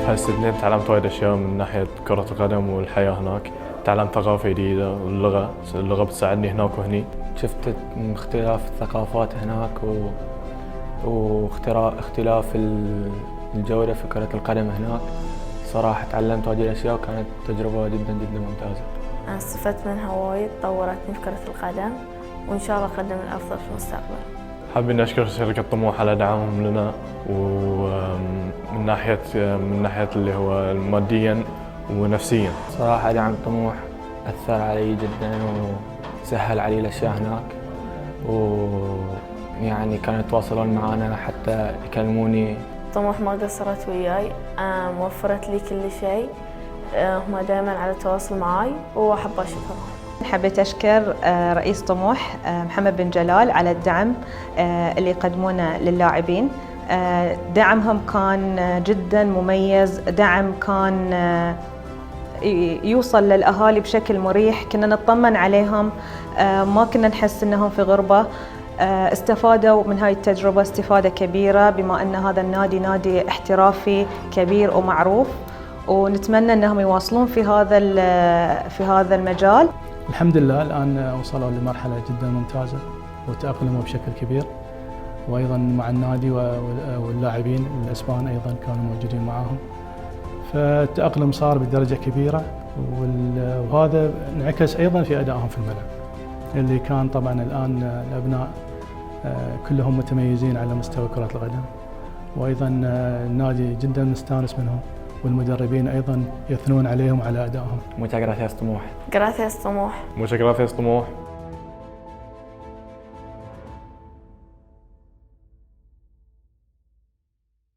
هالسنين تعلمت وايد أشياء من ناحية كرة القدم والحياة هناك. تعلمت ثقافة جديدة واللغة بتساعدني هناك وهني. شفت اختلاف الثقافات هناك واختلاف الجودة في كرة القدم هناك. صراحة تعلمت هذه الأشياء وكانت تجربة جدا جدا ممتازة. أنا استفدت منها وايد، طورتني في كرة القدم وإن شاء الله أقدم الأفضل في المستقبل. حابب إني أشكر شركة طموح على دعمهم لنا، ومن ناحية اللي هو ماديا ونفسيا. صراحة دعم طموح أثر علي جدا وسهل علي الأشياء هناك، ويعني كانوا يتواصلون معنا حتى يكلموني. طموح ما قصرت وياي، وفرت لي كل شيء، هم دائما على تواصل معاي وأحب أشكرهم. حبيت أشكر رئيس طموح محمد بن جلال على الدعم اللي يقدمونه للاعبين. دعمهم كان جدا مميز، دعم كان يوصل للأهالي بشكل مريح، كنا نطمن عليهم، ما كنا نحس أنهم في غربة. استفادوا من هاي التجربة استفادة كبيرة، بما أن هذا النادي نادي احترافي كبير ومعروف، ونتمنى أنهم يواصلون في هذا المجال. الحمد لله الآن وصلوا لمرحلة جدا ممتازة وتأقلموا بشكل كبير، وأيضا مع النادي واللاعبين الأسبان أيضا كانوا موجودين معاهم، فالتأقلم صار بدرجة كبيرة، وهذا انعكس أيضا في أدائهم في الملعب، اللي كان طبعا الآن الأبناء كلهم متميزين على مستوى كرة القدم، وأيضا النادي جدا مستانس منهم، والمدربين أيضا يثنون عليهم على أدائهم. Muchas gracias طموح. Gracias طموح. Muchas gracias طموح.